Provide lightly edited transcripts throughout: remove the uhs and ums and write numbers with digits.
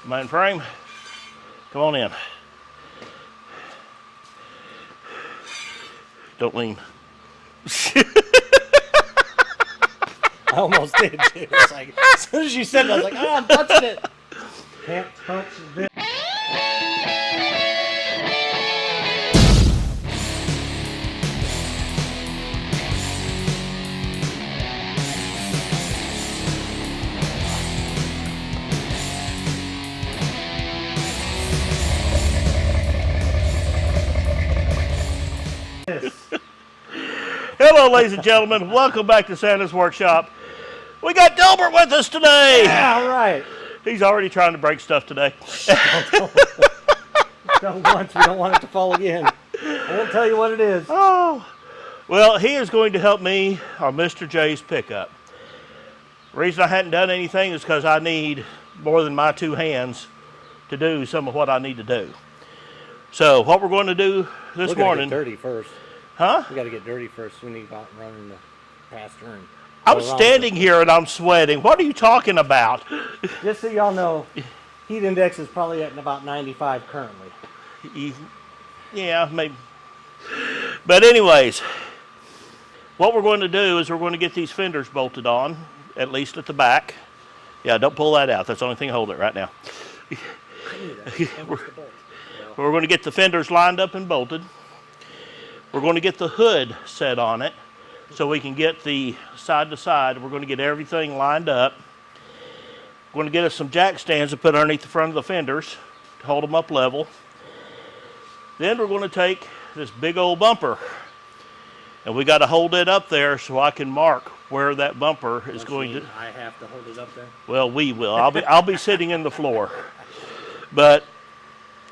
Main frame, come on in. Don't lean. I almost did too. It's like, as soon as you said it, I was like, oh, I'm touching it. Can't touch this. Hello, ladies and gentlemen. Welcome back to Santa's Workshop. We got Delbert with us today. Yeah, all right. He's already trying to break stuff today. Don't once, we don't want it to fall again. I won't tell you what it is. Oh, well, he is going to help me on Mr. J's pickup. The reason I hadn't done anything is because I need more than my two hands to do some of what I need to do. So what we're going to do this morning. We got to get dirty first. Huh? We got to get dirty first. We need to go out and run in the past turn. I'm standing here and I'm sweating. What are you talking about? Just so y'all know, heat index is probably at about 95 currently. Yeah, maybe. But anyways, what we're going to do is we're going to get these fenders bolted on, at least at the back. Yeah, don't pull that out. That's the only thing holding it right now. We're going to get the fenders lined up and bolted. We're going to get the hood set on it so we can get the side to side. We're going to get everything lined up. We're going to get us some jack stands to put underneath the front of the fenders to hold them up level. Then we're going to take this big old bumper and we got to hold it up there so I can mark where that bumper is going to. I have to hold it up there? Well, we will. I'll be sitting in the floor. But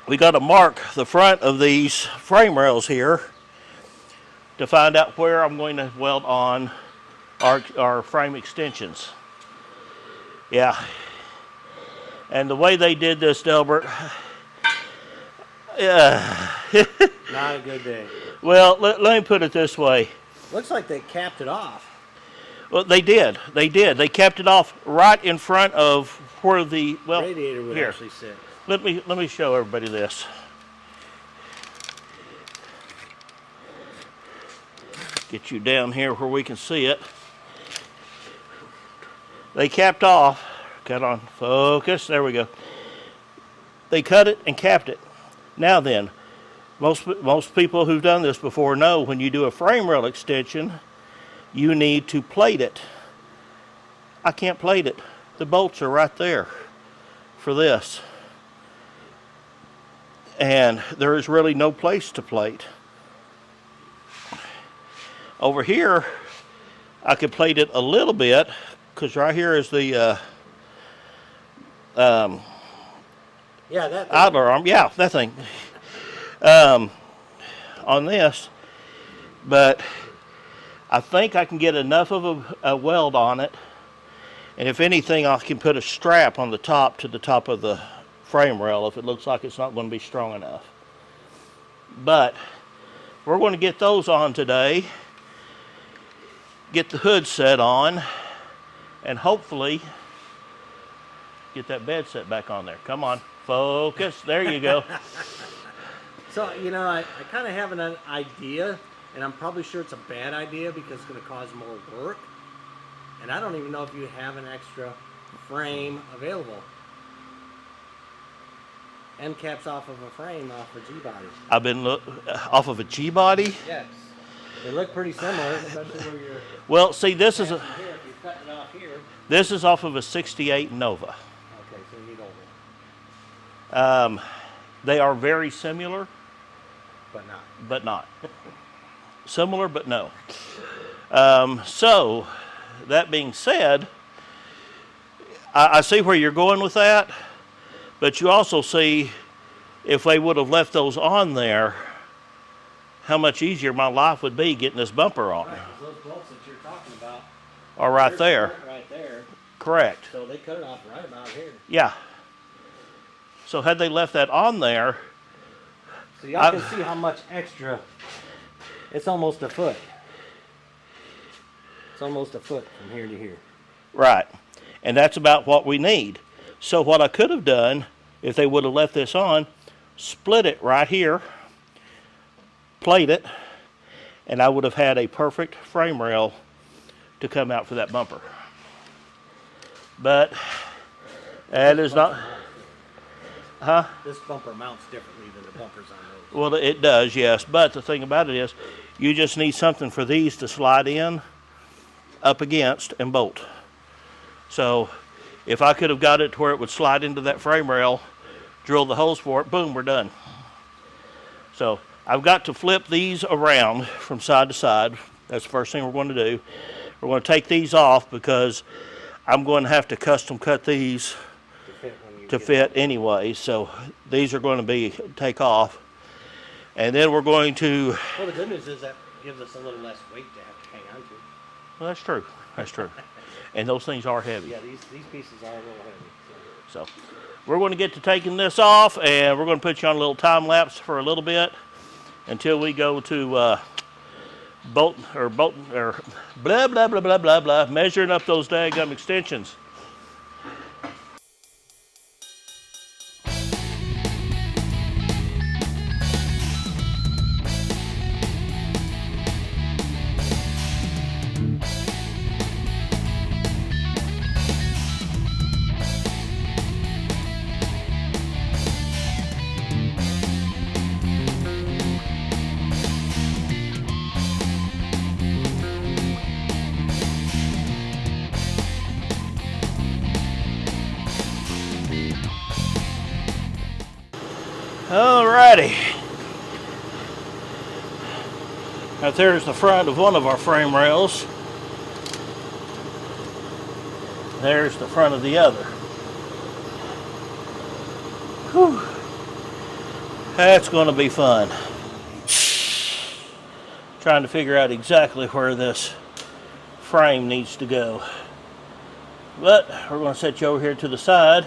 we got to mark the front of these frame rails here to find out where I'm going to weld on our frame extensions. Yeah. And the way they did this, Delbert, Not a good day. Well, let me put it this way. Looks like they capped it off. Well, they did. They did. They capped it off right in front of where the Radiator would here. actually sit. Let me show everybody this. Get you down here where we can see it. They capped off. Cut on focus. There we go. They cut it and capped it. Now then, most people who've done this before know when you do a frame rail extension, you need to plate it. I can't plate it. The bolts are right there for this. And there is really no place to plate. Over here, I could plate it a little bit because right here is the yeah, that thing. idler arm. Yeah, that thing. On this, but I think I can get enough of a weld on it, and if anything, I can put a strap on the top to the top of the frame rail if it looks like it's not going to be strong enough. But we're going to get those on today, get the hood set on, and hopefully get that bed set back on there. Come on, focus. There you go. So, you know, I kind of have an idea, and I'm probably sure it's a bad idea because it's going to cause more work. And I don't even know if you have an extra frame available. End caps off of a frame off a G-body. I've been off of a G-body. Yes. They look pretty similar, especially where you're... Well, see, this is here, if you're cutting it off here. This is off of a 68 Nova. Okay, so you need older. They are very similar, But not. Similar, but no. So, that being said, I see where you're going with that, but you also see if they would have left those on there, how much easier my life would be getting this bumper on. Right, those bolts that you're talking about are right there. Right there. Correct. So they cut it off right about here. Yeah. So had they left that on there, so y'all can see how much extra. It's almost a foot. It's almost a foot from here to here. right, and that's about what we need. So what I could have done if they would have left this on, split it right here, plate it, and I would have had a perfect frame rail to come out for that bumper. But that is not, huh? This bumper mounts differently than the bumpers on those. Well, it does, yes. But the thing about it is, you just need something for these to slide in, up against, and bolt. So if I could have got it to where it would slide into that frame rail, drill the holes for it, boom, we're done. So I've got to flip these around from side to side. That's the first thing we're going to do. We're going to take these off because I'm going to have to custom cut these to fit anyway. So these are going to be take off. And then we're going to... Well, the good news is that gives us a little less weight to have to hang on to. Well, that's true. That's true. And those things are heavy. Yeah, these pieces are a little heavy. So we're going to get to taking this off, and we're going to put you on a little time lapse for a little bit until we go to blah blah blah blah blah blah, measuring up those daggum extensions. Alrighty. Now there's the front of one of our frame rails. There's the front of the other. Whew. That's going to be fun. Trying to figure out exactly where this frame needs to go. But we're going to set you over here to the side,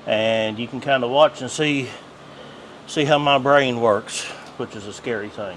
and you can kind of watch and see how my brain works, which is a scary thing.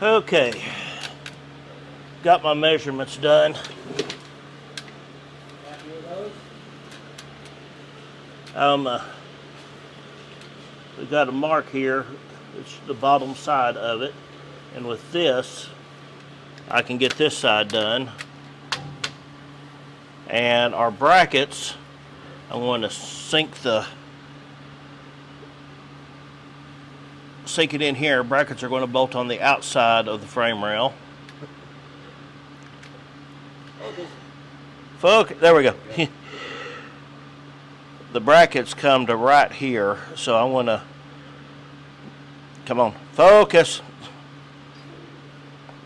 Okay, got my measurements done. We got a mark here. It's the bottom side of it, and with this, I can get this side done. And our brackets, I'm going to sink it in here. Brackets are going to bolt on the outside of the frame rail. Focus. There we go. The brackets come to right here, so I want to, come on, focus.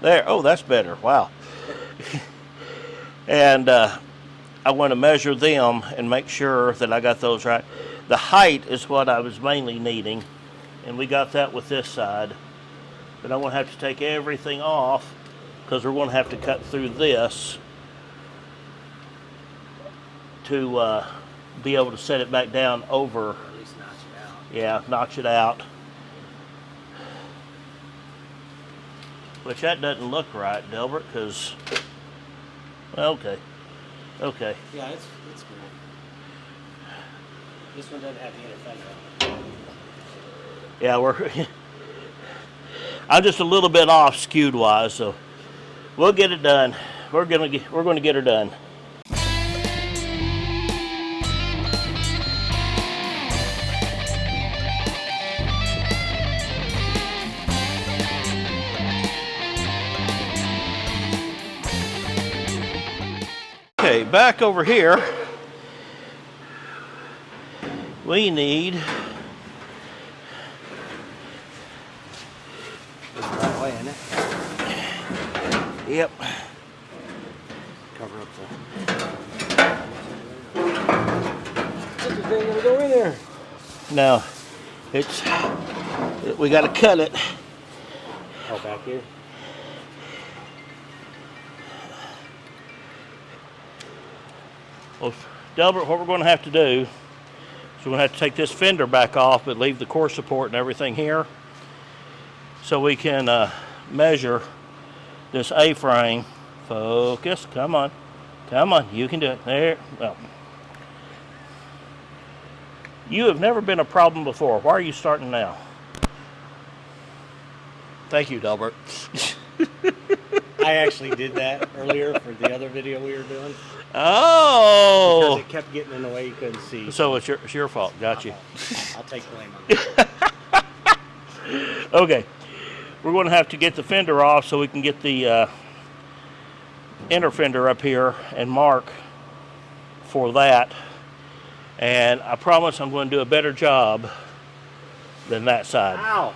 There. Oh, that's better. Wow. And I want to measure them and make sure that I got those right. The height is what I was mainly needing, and we got that with this side. But I'm going to have to take everything off because we're going to have to cut through this to be able to set it back down over. Or at least notch it out. Yeah, notch it out. Which that doesn't look right, Delbert, because, well, okay. Okay. Yeah, it's good. This one doesn't have the inner fender on it. Yeah, I'm just a little bit off skewed wise, so we'll get it done. We're gonna get her done. Okay, back over here, we need It's the right way, isn't it? Yep. Cover up the. This thing gonna go in there. No, we got to cut it. Oh, back here. Well, Delbert, what we're going to have to do is we're going to have to take this fender back off, but leave the core support and everything here, so we can measure this A-frame. Focus, come on, you can do it. There, well. You have never been a problem before. Why are you starting now? Thank you, Delbert. I actually did that earlier for the other video we were doing. Oh! Because it kept getting in the way you couldn't see. So it's your fault. Got you. I'll take blame on that. Okay. We're going to have to get the fender off so we can get the inner fender up here and mark for that. And I promise I'm going to do a better job than that side. Ow!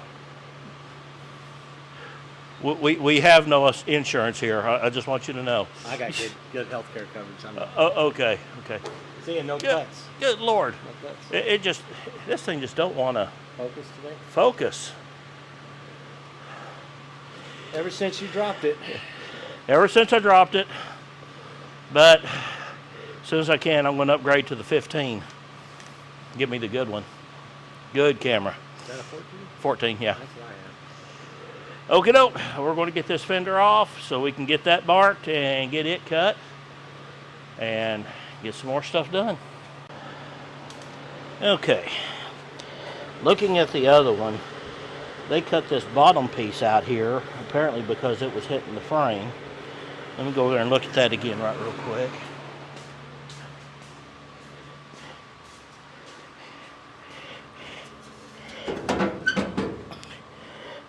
We have no insurance here. I just want you to know. I got good health care coverage on that. Okay. See, no cuts. Good Lord. No cuts. It just, this thing just don't want to Focus today? focus. Ever since you dropped it. Ever since I dropped it. But as soon as I can, I'm going to upgrade to the 15. Give me the good one. Good camera. Is that a 14? 14, yeah. That's what I have. Okie doke, we're going to get this fender off so we can get that marked and get it cut and get some more stuff done. Okay, looking at the other one, they cut this bottom piece out here, apparently because it was hitting the frame. Let me go over there and look at that again right real quick.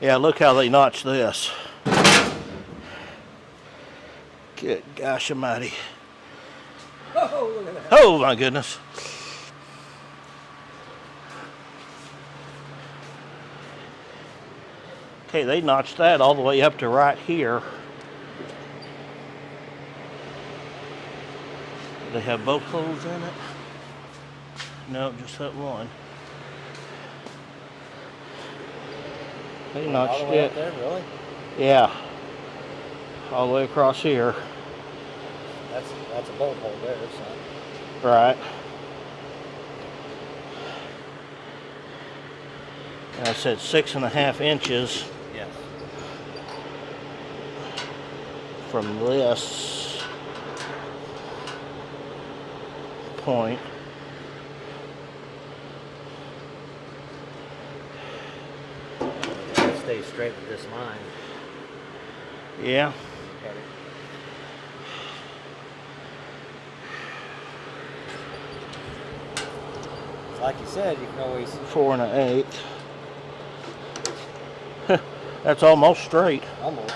Yeah, look how they notched this. Good gosh almighty. Oh, look at that. Oh my goodness. Okay, they notched that all the way up to right here. They have both holes in it? No, just that one. They notched All the way it. up there, really? Yeah. All the way across here. That's a bolt hole there, so. Right. And I said 6.5 inches Yes. from this point. Stay straight with this line. Yeah. Cut it. Like you said, you can always 4 1/8. That's almost straight. almost.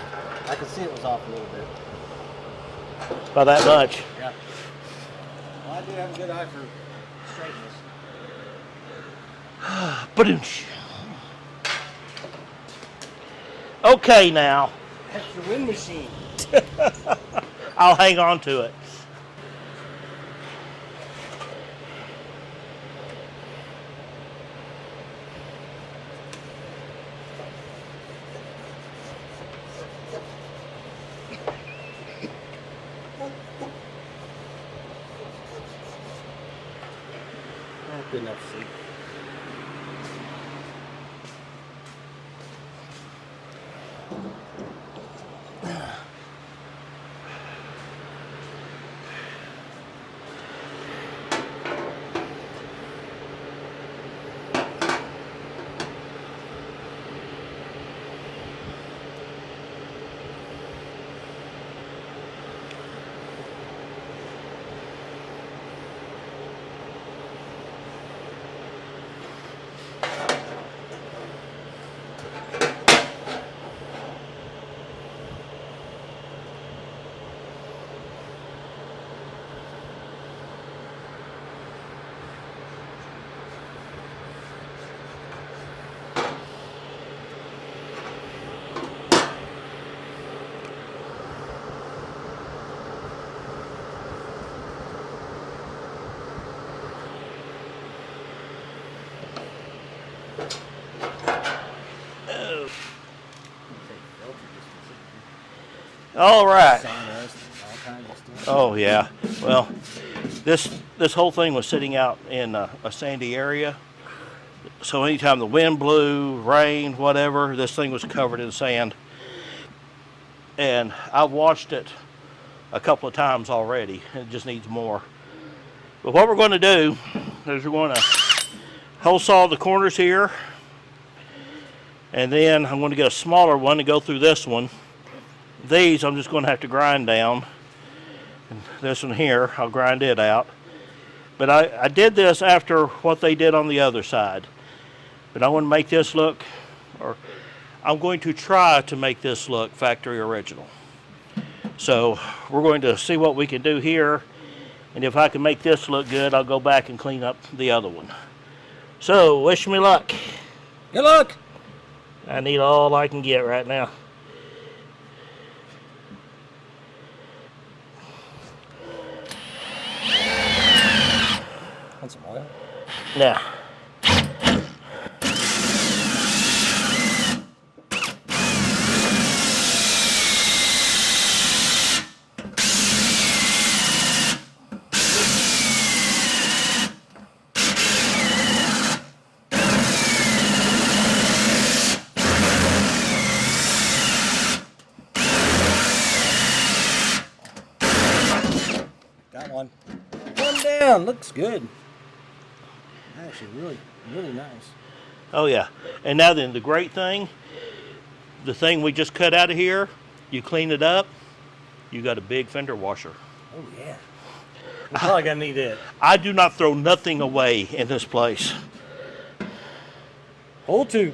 I could see it was off a little bit. By that much. Yeah. Well, I do have a good eye for straightness. Okay now. That's your wind machine. I'll hang on to it. Good enough to see. All right. Sawdust, all kinds of stuff. Oh yeah. Well, this whole thing was sitting out in a sandy area. So anytime the wind blew, rain, whatever, this thing was covered in sand. And I've washed it a couple of times already. It just needs more. But what we're going to do is we're going to hole saw the corners here. And then I'm going to get a smaller one to go through this one. These I'm just going to have to grind down. And this one here, I'll grind it out. But I did this after what they did on the other side. But I want to make this look, or I'm going to try to make this look factory original. So we're going to see what we can do here. And if I can make this look good, I'll go back and clean up the other one. So wish me luck. Good luck. I need all I can get right now. Want some oil? Now, Got one. One down. Looks good. Actually, really, really nice. oh yeah. And now then, the great thing, the thing we just cut out of here, you clean it up, you got a big fender washer. Oh yeah. We're probably gonna need it. I do not throw nothing away in this place. Hole two.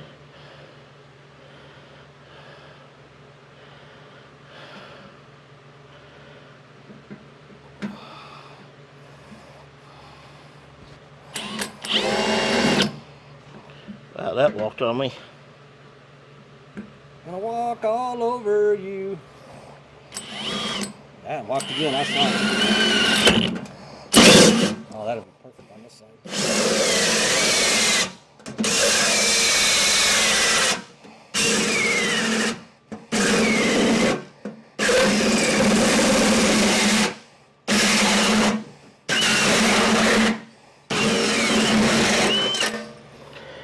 Wow, that walked on me. Gonna walk all over you. That walked again. That's nice. Oh, that'll be perfect on this side.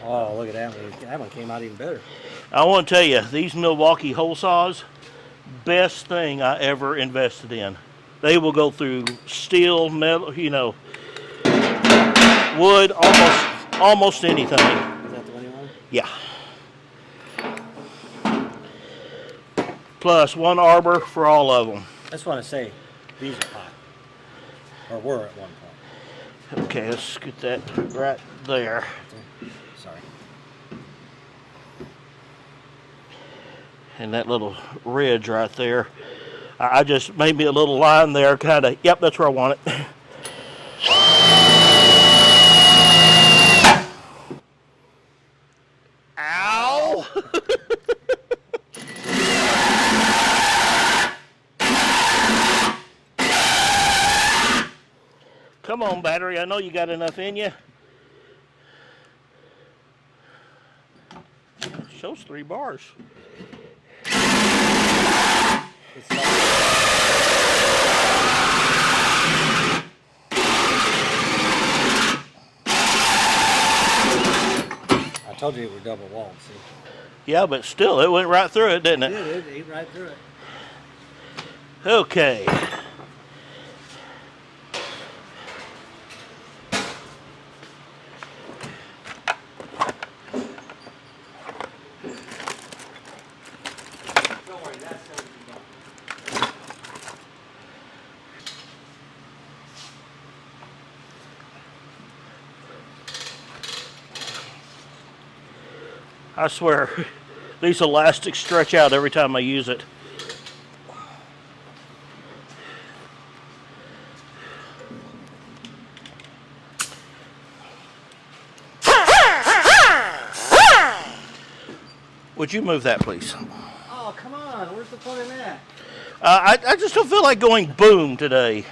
Oh, look at that one. That one came out even better. I want to tell you, these Milwaukee hole saws, best thing I ever invested in. They will go through steel, metal, wood, almost anything. Is that the one you want? Yeah. Plus one arbor for all of them. I just want to say, these are hot. Or were at one point. Okay, let's get that right there. Sorry. And that little ridge right there. I just made me a little line there, kind of. Yep, that's where I want it. Ow! Come on, battery. I know you got enough in you. Shows 3 bars. It's not- told you it was double walled, see? Yeah, but still, it went right through it, didn't it? It ate right through it. Okay. Don't worry, that's going to be done. I swear, these elastics stretch out every time I use it. Would you move that, please? Oh, come on. Where's the fun in that? I just don't feel like going boom today.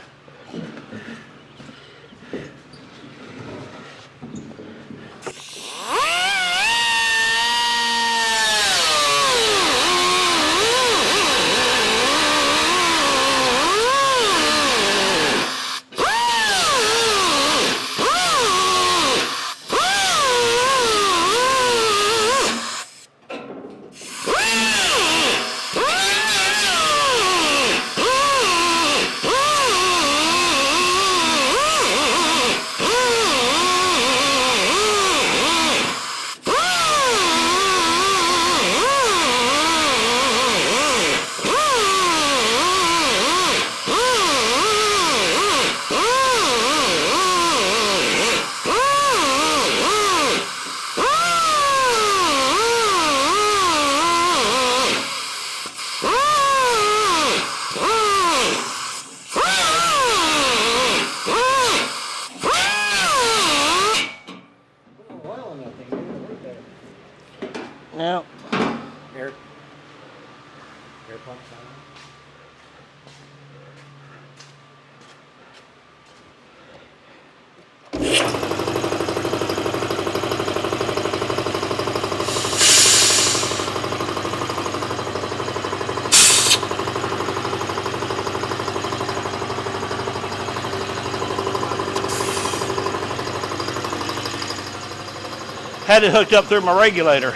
Now, Air pumps on. had it hooked up through my regulator.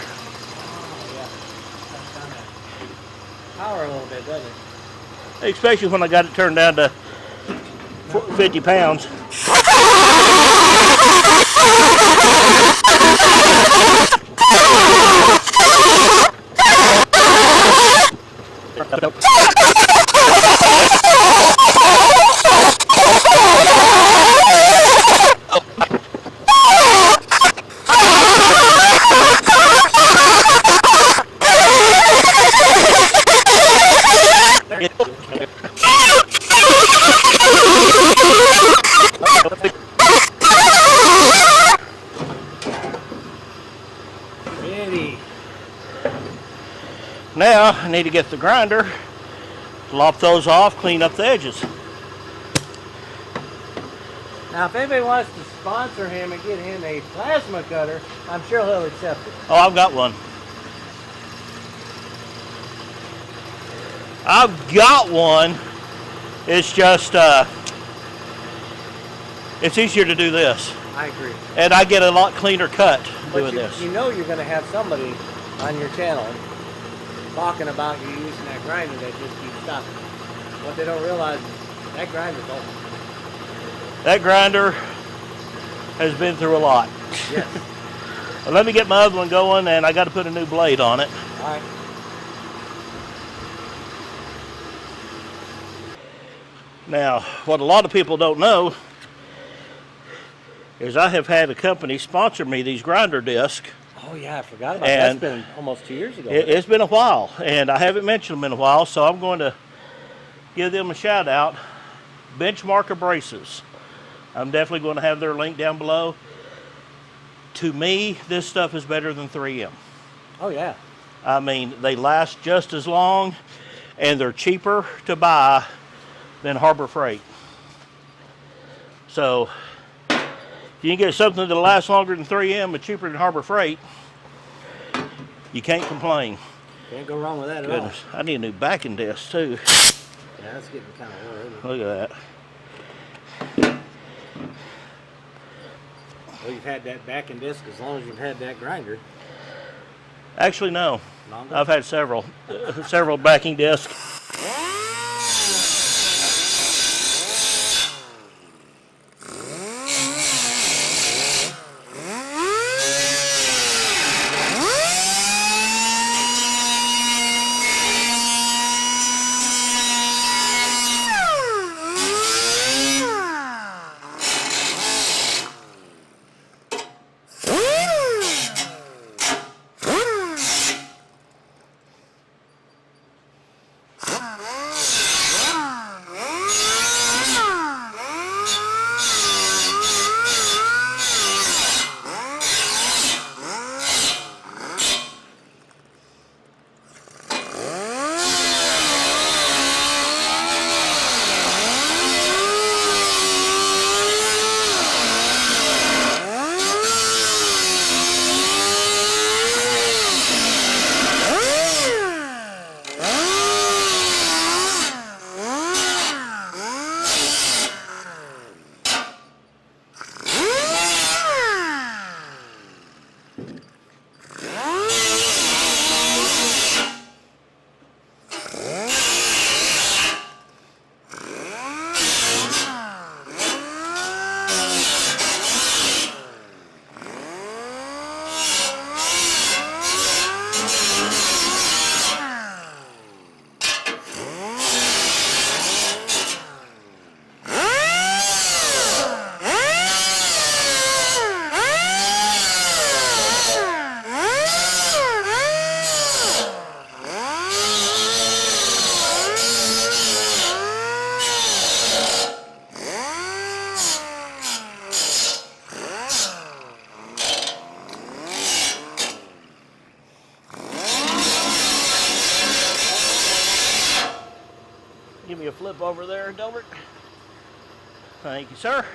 Power a little bit, doesn't it? Especially when I got it turned down to 50 pounds. Ready. Now I need to get the grinder, lop those off, clean up the edges. Now, if anybody wants to sponsor him and get him a plasma cutter, I'm sure he'll accept it. Oh, I've got one. I've got one. It's just, it's easier to do this. I agree. And I get a lot cleaner cut doing this. You know you're going to have somebody on your channel talking about you using that grinder that just keeps stopping. What they don't realize is that grinder's old. That grinder has been through a lot. Yes. Well, let me get my other one going, and I got to put a new blade on it. All right. Now, what a lot of people don't know is I have had a company sponsor me these grinder discs. Oh, yeah, I forgot about that. And That's been almost 2 years ago. It's been a while, and I haven't mentioned them in a while, so I'm going to give them a shout out. Benchmark Abrasives. I'm definitely going to have their link down below. To me, this stuff is better than 3M. Oh, yeah. I mean, they last just as long, and they're cheaper to buy than Harbor Freight. So, if you can get something that lasts longer than 3M but cheaper than Harbor Freight, you can't complain. Can't go wrong with that at Goodness, I need a new backing disc too. all. Yeah, that's getting kind of low, isn't it? Look at that. Well, you've had that backing disc as long as you've had that grinder. Actually, no. Longer? I've had several backing discs. Give me a flip over there, Delbert. Thank you, sir.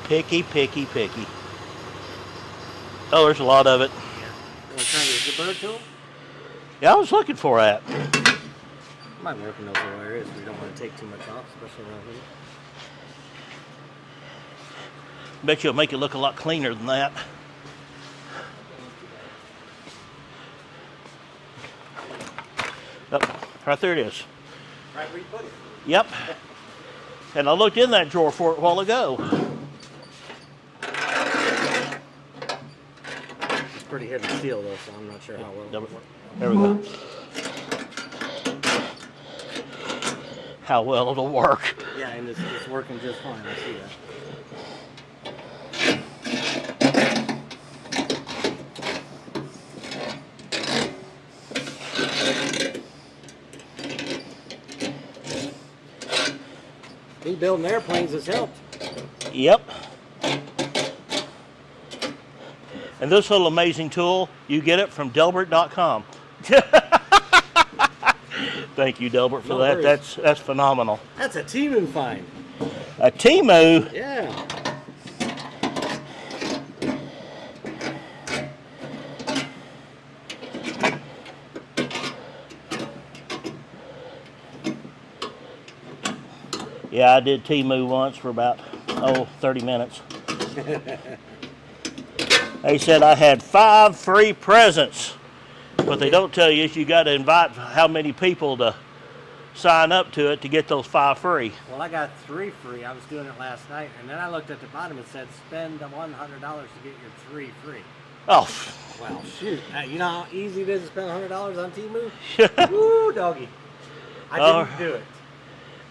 Picky, picky, picky. Oh, there's a lot of it. Want to turn the bird tool? Yeah, I was looking for that. Might work in those areas. We don't want to take too much off, especially around here. Bet you'll make it look a lot cleaner than that. Oh, right there it is. Right where you put it. Yep. And I looked in that drawer for it a while ago. It's pretty heavy steel though, so I'm not sure how well it'll work. There we go. How well it'll work. Yeah, and it's working just fine. I see that. Me building airplanes has helped. Yep. And this little amazing tool, you get it from Delbert.com. Thank you, Delbert, for No that. worries. That's phenomenal. That's a Timu find. A Timu. Yeah. Yeah, I did Timu once for about 30 minutes. They said I had 5 free presents. What they don't tell you is you got to invite how many people to sign up to it to get those 5 free. Well, I got 3 free. I was doing it last night, and then I looked at the bottom and said, spend $100 to get your 3 free. Oh. Well, shoot. You know how easy it is to spend $100 on Timu? Woo, doggy. I Oh. didn't do it.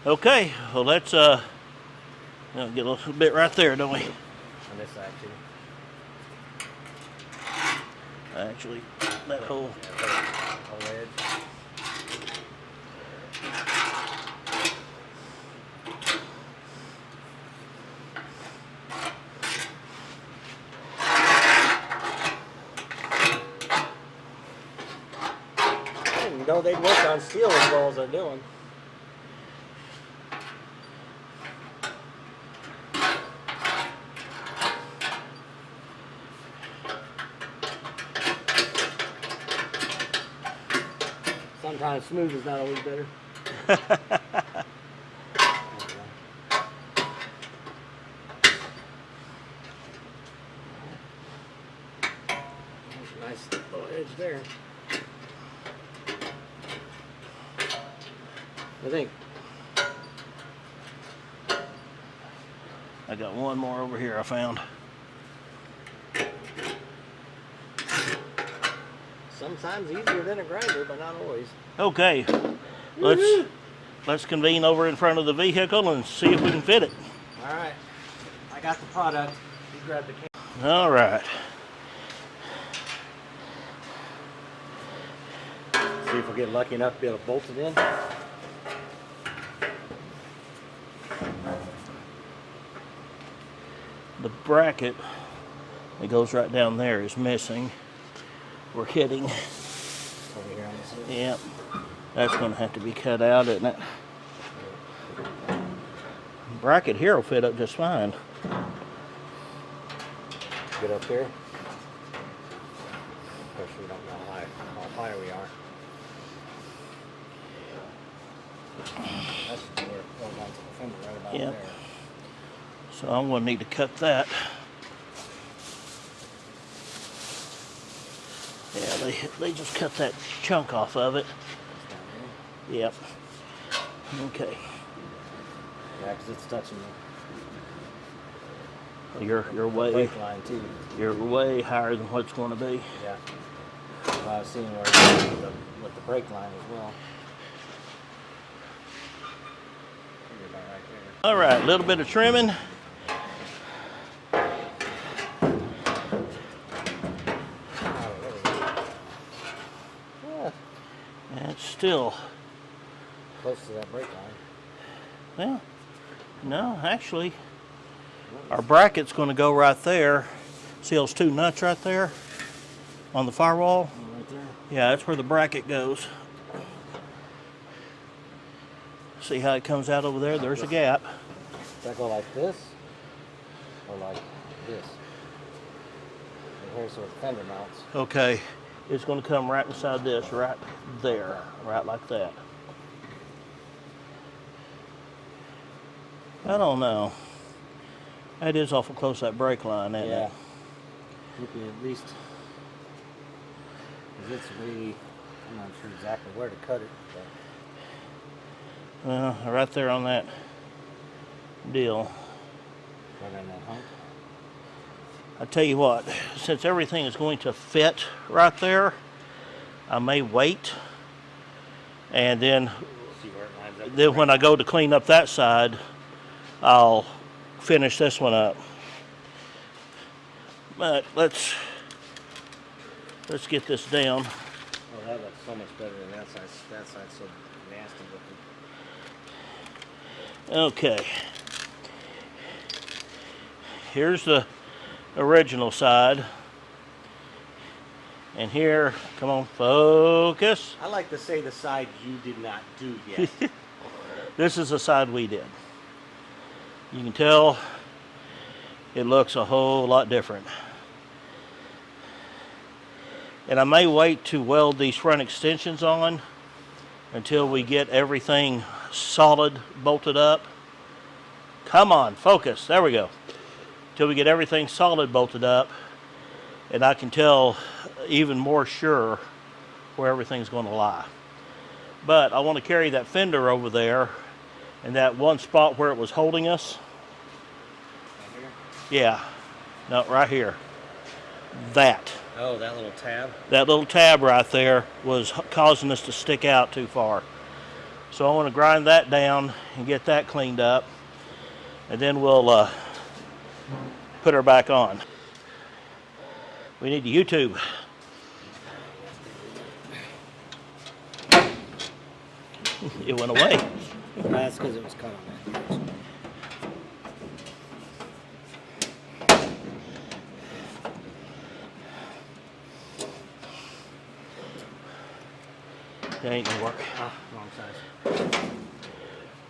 Okay, well let's get a little bit right there, don't we? On this side too. Actually, that whole. Whole edge. I didn't know they'd work on steel as well as they're doing. Sometimes smooth is not always better. Nice little edge there. I think. I got one more over here I found. Sometimes easier than a grinder, but not always. Okay, let's convene over in front of the vehicle and see if we can fit it. All right, I got the product. You grab the can. All right. See if we get lucky enough to be able to bolt it in. The bracket that goes right down there is missing. We're hitting. Over here on this side. Yep. That's going to have to be cut out, isn't it? Bracket here will fit up just fine. Get up here. Of course, we don't know how high we are. That's where it goes onto the fender right about Yep. there. So I'm going to need to cut that. Yeah, they just cut that chunk off of it. It's down Yep. Okay. here. Yeah, because it's touching You're the way brake line too. you're way higher than what it's going to be. Yeah. Well, I was seeing where it's with the brake line as well. Figure about right there. All right, a little bit of trimming. Yeah, And it's still, close to that brake line. well, no, actually, our bracket's going to go right there. See those two nuts right there on the firewall? Right there. Yeah, that's where the bracket goes. See how it comes out over there? There's a gap. Does that go like this? Or like this? And here's where the fender mounts. Okay, it's going to come right inside this, right there, right like that. I don't know. That is awful close to that brake line, isn't Yeah. it? You can at least, because it's way, I'm not sure exactly where to cut it, but Well, right there on that deal. right on that hump. I tell you what, since everything is going to fit right there, I may wait, and then See where it lines up. then when I go to clean up that side, I'll finish this one up. But let's get this down. Oh, that looks so much better than that side. That side's so nasty looking. Okay. Here's the original side. And here, come on, focus. I like to say the side you did not do yet. This is the side we did. You can tell it looks a whole lot different. And I may wait to weld these front extensions on until we get everything solid bolted up. Come on, focus. There we go. Till we get everything solid bolted up, and I can tell even more sure where everything's going to lie. But I want to carry that fender over there, and that one spot where it was holding us. Right here? Yeah, no, right here. That Oh, that little tab? little tab right there was causing us to stick out too far. So I want to grind that down and get that cleaned up, and then we'll put her back on. We need the YouTube. It went away. That's because it was cut on that. That ain't gonna work. Ah, wrong size.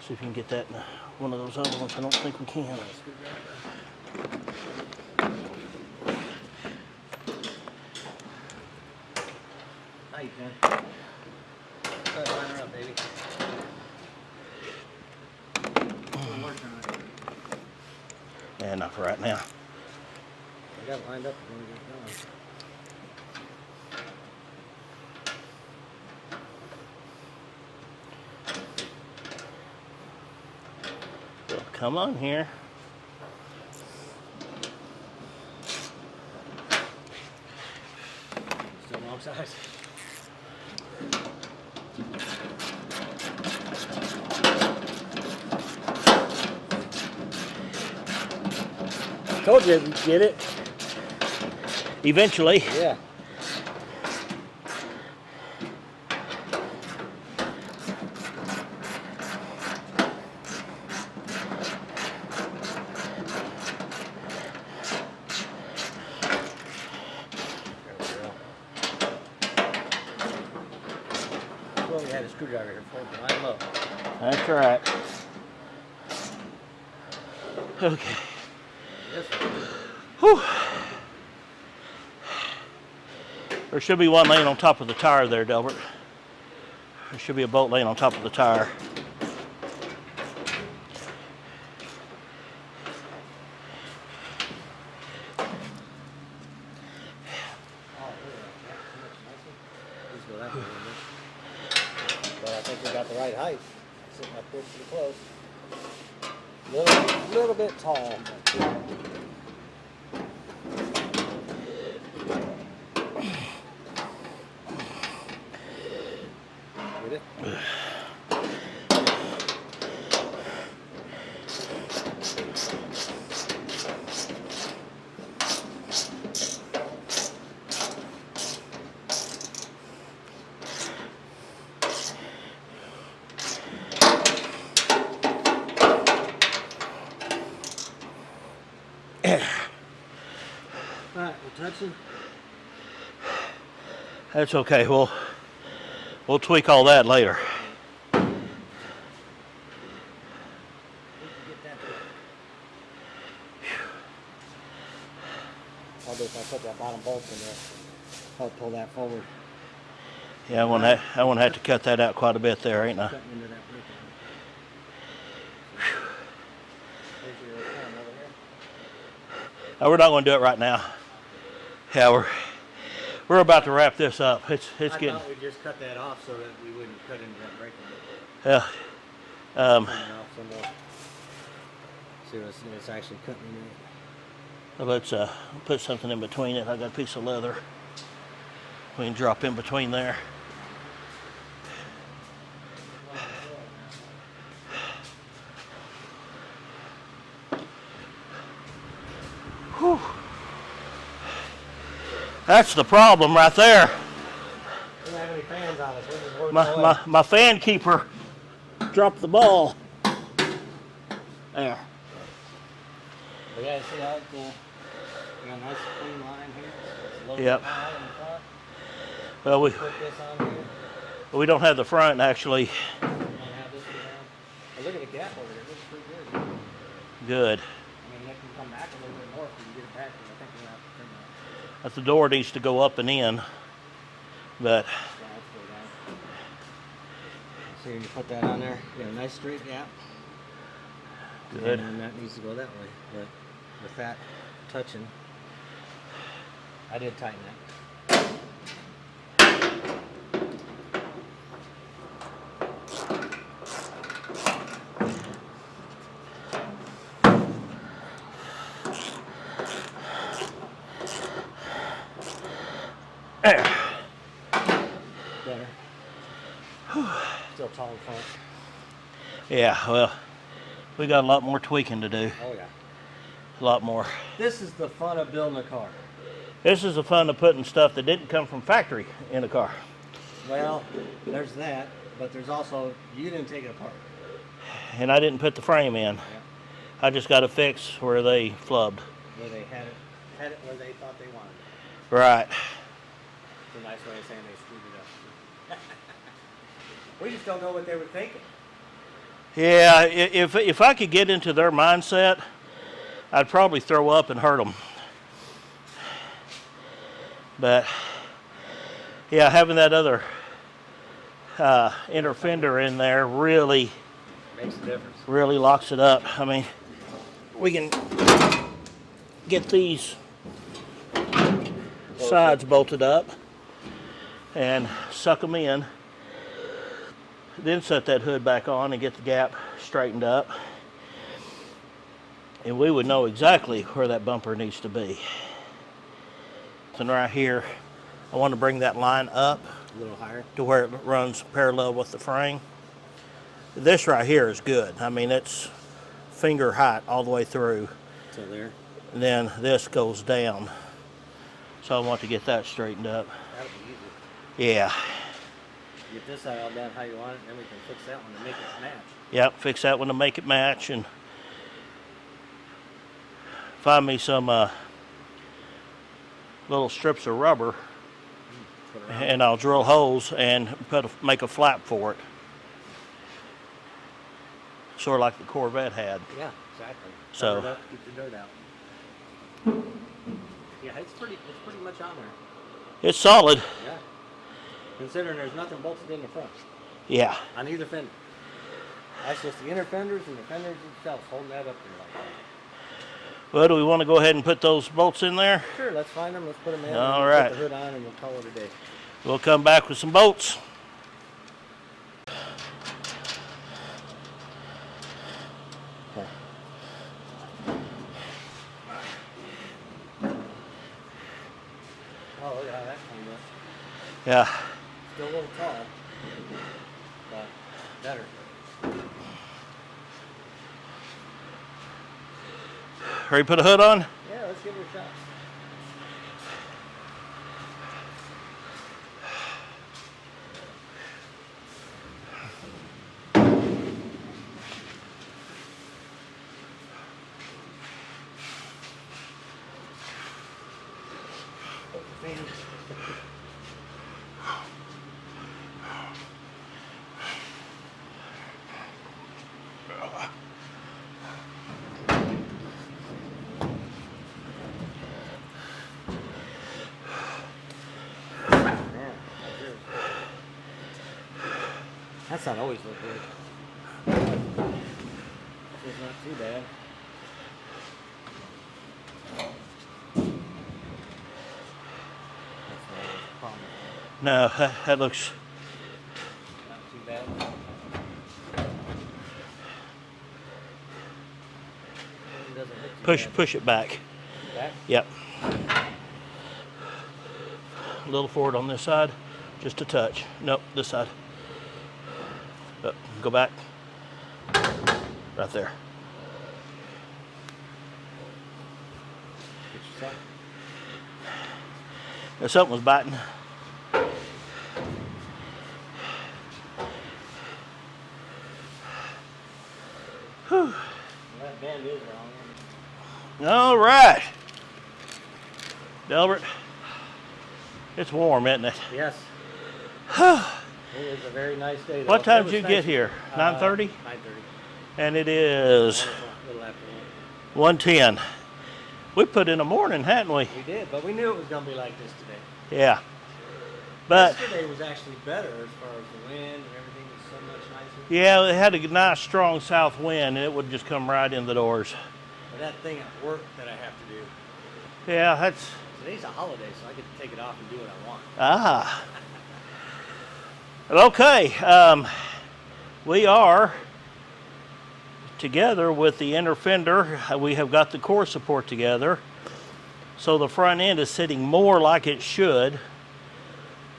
See if you can get that in one of those other ones. I don't think we can. Now you can. Go ahead, line her up, baby. Yeah, not for right now. I got it lined up when we get done. Well, come on here. Still wrong size. Told you we'd get it. Eventually. Yeah. Well, we had a screwdriver here for you, but line them up. That's right. Okay. Yes. Whew. There should be one laying on top of the tire there, Delbert. There should be a bolt laying on top of the tire. But I think we got the right height. Sitting up there pretty close. Little bit tall. Get it? Alright, we're touching. That's okay. We'll tweak all that later. Probably if I put that bottom bolt in there, help pull that forward. Yeah, I won't have to cut that out quite a bit there, ain't I? Cutting into that brick. There's your cam over here. No, we're not going to do it right now. Yeah, we're about to wrap this up. It's I getting. thought we'd just cut that off so that we wouldn't cut into that break. Yeah. Turn it off some more. See what it's actually cutting into it. Let's put something in between it. I got a piece of leather. We can drop in between there. Whew. That's the problem right there. We don't have any fans on us. We're just working away. My fan keeper dropped the ball. There. We gotta see how we got a nice clean line here. It's a little Yep. bit high in the front. Well, Put this on here. we don't have the front actually. And have this go down. Oh, look at the gap over there. It looks pretty good. Good. I mean, it can come back a little bit more if we can get it back. But I think we'll have to trim that. But the door needs to go up and in. But Yeah, let's go down. So when you put that on there, you got a nice straight gap. good. And that needs to go that way. But with that touching, I did tighten that. There. Better. Still tall in front. Yeah, well, we got a lot more tweaking to do. Oh, yeah. A lot more. This is the fun of building a car. This is the fun of putting stuff that didn't come from factory in a car. Well, there's that, but there's also, you didn't take it apart. And I didn't put the frame in. Yeah. I just got to fix where they flubbed. Where they had it where they thought they wanted it. Right. It's a nice way of saying they screwed it up. We just don't know what they were thinking. Yeah, if I could get into their mindset, I'd probably throw up and hurt them. But yeah, having that other inner fender in there really makes a difference. Really locks it up. I mean, we can get these sides bolted up and suck them in, then set that hood back on and get the gap straightened up, and we would know exactly where that bumper needs to be. And right here, I want to bring that line up A little higher. to where it runs parallel with the frame. This right here is good. I mean, it's finger height all the way through. So there. And then this goes down. So I want to get that straightened up. That'll be easy. Yeah. Get this side all down how you want it, and then we can fix that one to make it match. Yep, fix that one to make it match, and find me some little strips of rubber, and I'll drill holes and make a flap for it. Sort of like the Corvette had. Yeah, exactly. So Cover it up, get the dirt out. Yeah, it's pretty much on there. it's solid. Yeah. Considering there's nothing bolted in the front. Yeah. On either fender. That's just the inner fenders and the fenders themselves holding that up there like that. Well, do we want to go ahead and put those bolts in there? Sure, let's find them, let's put them in. All We'll right. Put the hood on and we'll call it a day. We'll come back with some bolts. Oh, look at how that cleaned up. Yeah. Still a little tall, but better. Ready to put a hood on? Yeah, let's give it a shot. That's not always look good. It's not too bad. That's not always a problem. No, that looks. Not too bad. It doesn't look too bad. Push it back. Back? Yep. A little forward on this side, just a touch. Nope, this side. Go back. Right there. Get your shot. If something was biting. Whew. Well, that bend is wrong. All right. Delbert, it's warm, isn't it? Yes. It is a very nice day. Though. What time It did you was get nice. here? 9:30? 9:30. And it is A little after one. 1:10. We put in a morning, hadn't we? We did, but we knew it was going to be like this today. Yeah. But Yesterday was actually better as far as the wind and everything was so much nicer. yeah, it had a nice strong south wind, and it would just come right in the doors. But that thing at work that I have to do. Yeah, that's Today's a holiday, so I get to take it off and do what I want. ah. Okay, we are together with the inner fender. We have got the core support together, so the front end is sitting more like it should,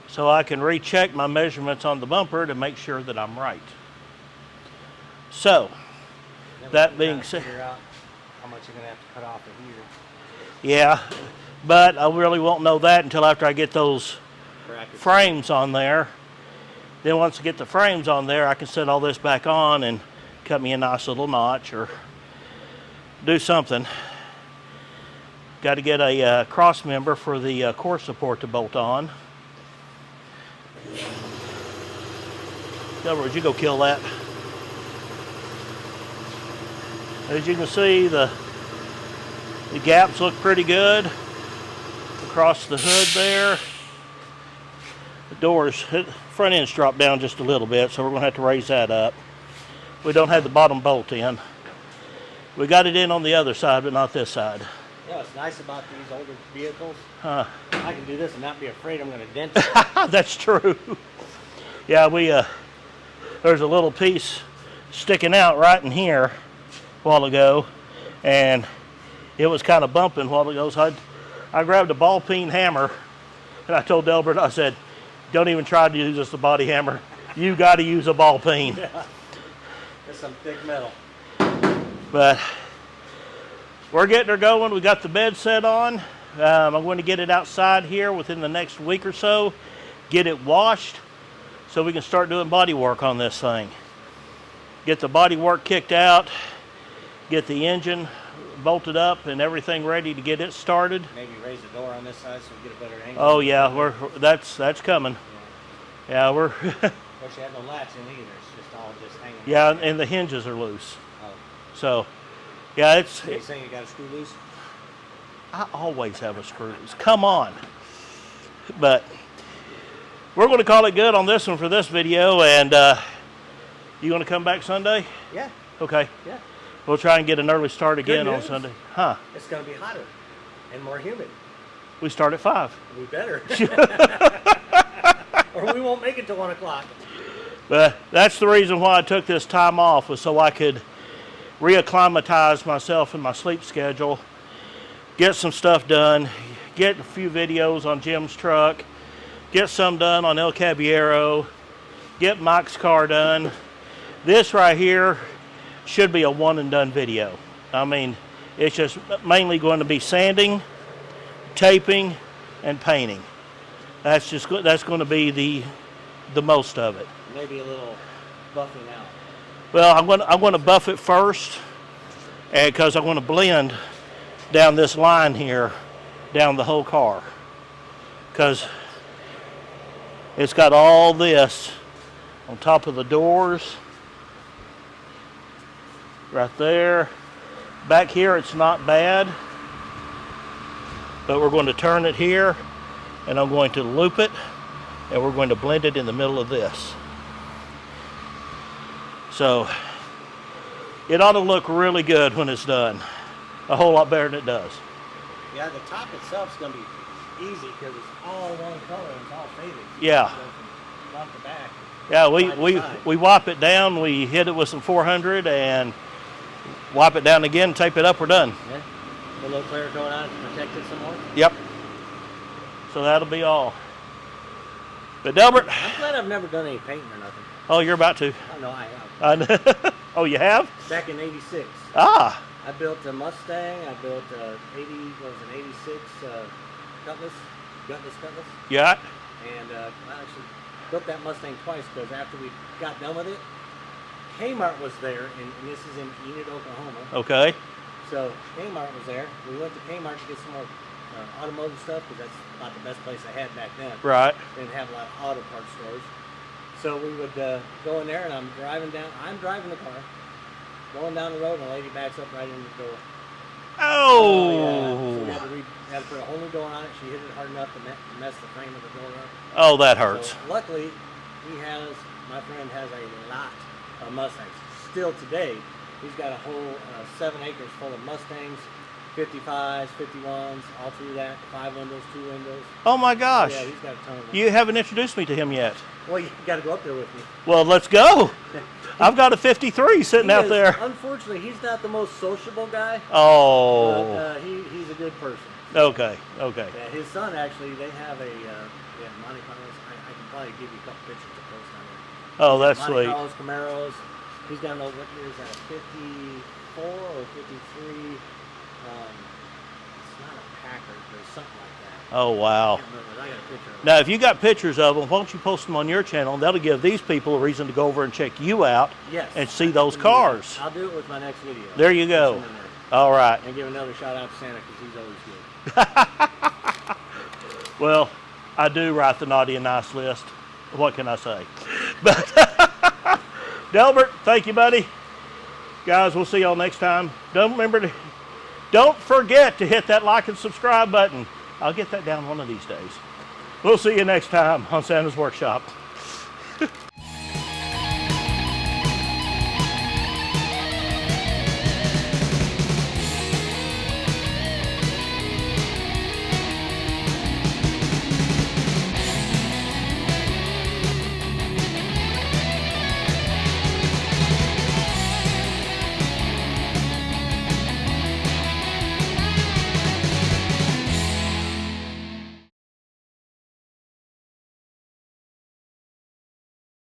so I can recheck my measurements on the bumper to make sure that I'm right. So, Then that we being gotta said, figure out how much you're gonna have to cut off of here. yeah, but I really won't know that until after I get those Brackets. frames on there. Then once I get the frames on there, I can set all this back on and cut me a nice little notch or do something. Got to get a cross member for the core support to bolt on. Delbert, you go kill that. As you can see, the gaps look pretty good across the hood there. The doors, front end's dropped down just a little bit, so we're going to have to raise that up. We don't have the bottom bolt in. We got it in on the other side, but not this side. You know what's nice about these older vehicles? Huh. I can do this and not be afraid I'm gonna dent it. That's true. Yeah, there's a little piece sticking out right in here a while ago, and it was kind of bumping a while ago, so I grabbed a ball peen hammer, and I told Delbert, I said, don't even try to use this a body hammer. You got to use a ball peen. Yeah. That's some thick metal. But we're getting her going. We got the bed set on. I'm going to get it outside here within the next week or so, get it washed so we can start doing body work on this thing. Get the body work kicked out, get the engine bolted up and everything ready to get it started. Maybe raise the door on this side so we get a better angle. Oh yeah, that's coming. Yeah, we're Of course, you have no latch in either. It's just all just hanging. yeah, and the hinges are loose. Oh. So, yeah, So you saying you got a screw loose? I always have a screw loose. Come on. But we're going to call it good on this one for this video. And you going to come back Sunday? Yeah. Okay. Yeah. We'll try and get an early start again Good on news. Sunday. Huh? It's going to be hotter and more humid. We start at 5. We better. Or we won't make it till 1 o'clock. But that's the reason why I took this time off, was so I could reacclimatize myself in my sleep schedule, get some stuff done, get a few videos on Jim's truck, get some done on El Caballero, get Mike's car done. This right here should be a one and done video. I mean, it's just mainly going to be sanding, taping, and painting. That's going to be the most of it. Maybe a little buffing out. Well, I'm going to buff it first, and because I want to blend down this line here, down the whole car, because it's got all this on top of the doors, right there. Back here, it's not bad, but we're going to turn it here, and I'm going to loop it, and we're going to blend it in the middle of this. So it ought to look really good when it's done. A whole lot better than it does. Yeah, the top itself is going to be easy because it's all one color and it's all faded. Yeah. So from front to back. Yeah, we wipe it down, we hit it with some 400 and wipe it down again, tape it up, we're done. Yeah. A little clear going on to protect it some more. Yep. So that'll be all. But Delbert. I'm glad I've never done any painting or nothing. Oh, you're about to. Oh, no, I have. Oh, you have? Back in '86. Ah. I built a Mustang. I built a '86 Gutless. Yeah. And I actually built that Mustang twice because after we got done with it, Kmart was there, and this is in Enid, Oklahoma. Okay. So Kmart was there. We went to Kmart to get some more automotive stuff because that's about the best place I had back then. Right. They didn't have a lot of auto parts stores. So we would go in there, and I'm driving the car, going down the road, and a lady backs up right in the door. Oh. Yeah. So we had to put a whole new door on it. She hit it hard enough to mess the frame of the door up. Oh, that hurts. So luckily, my friend has a lot of Mustangs. Still today, he's got a whole 7 acres full of Mustangs, 55s, 51s, all through that, 5 windows, 2 windows. Oh my gosh. Yeah, he's got a ton of them. You haven't introduced me to him yet. Well, you got to go up there with me. Well, let's go. I've got a 53 sitting out there. Unfortunately, he's not the most sociable guy. Oh. But he's a good person. Okay. Yeah, his son actually, they have a Monte Carlos. I can probably give you a couple pictures to post on there. Oh, that's Monte sweet. Carlos, Camaros, He's got an old, what year is that, 54 or 53? It's not a Packard, but it's something like that. Oh, wow. I can't remember. I got a picture of it. Now, if you got pictures of them, why don't you post them on your channel? That'll give these people a reason to go over and check you out Yes, and see those cars. I'll do it with my next video. There you go. All right. And give another shout out to Santa because he's always good. Well, I do write the naughty and nice list. What can I say? But Delbert, thank you, buddy. Guys, we'll see y'all next time. Don't forget to hit that like and subscribe button. I'll get that down one of these days. We'll see you next time on Santa's Workshop.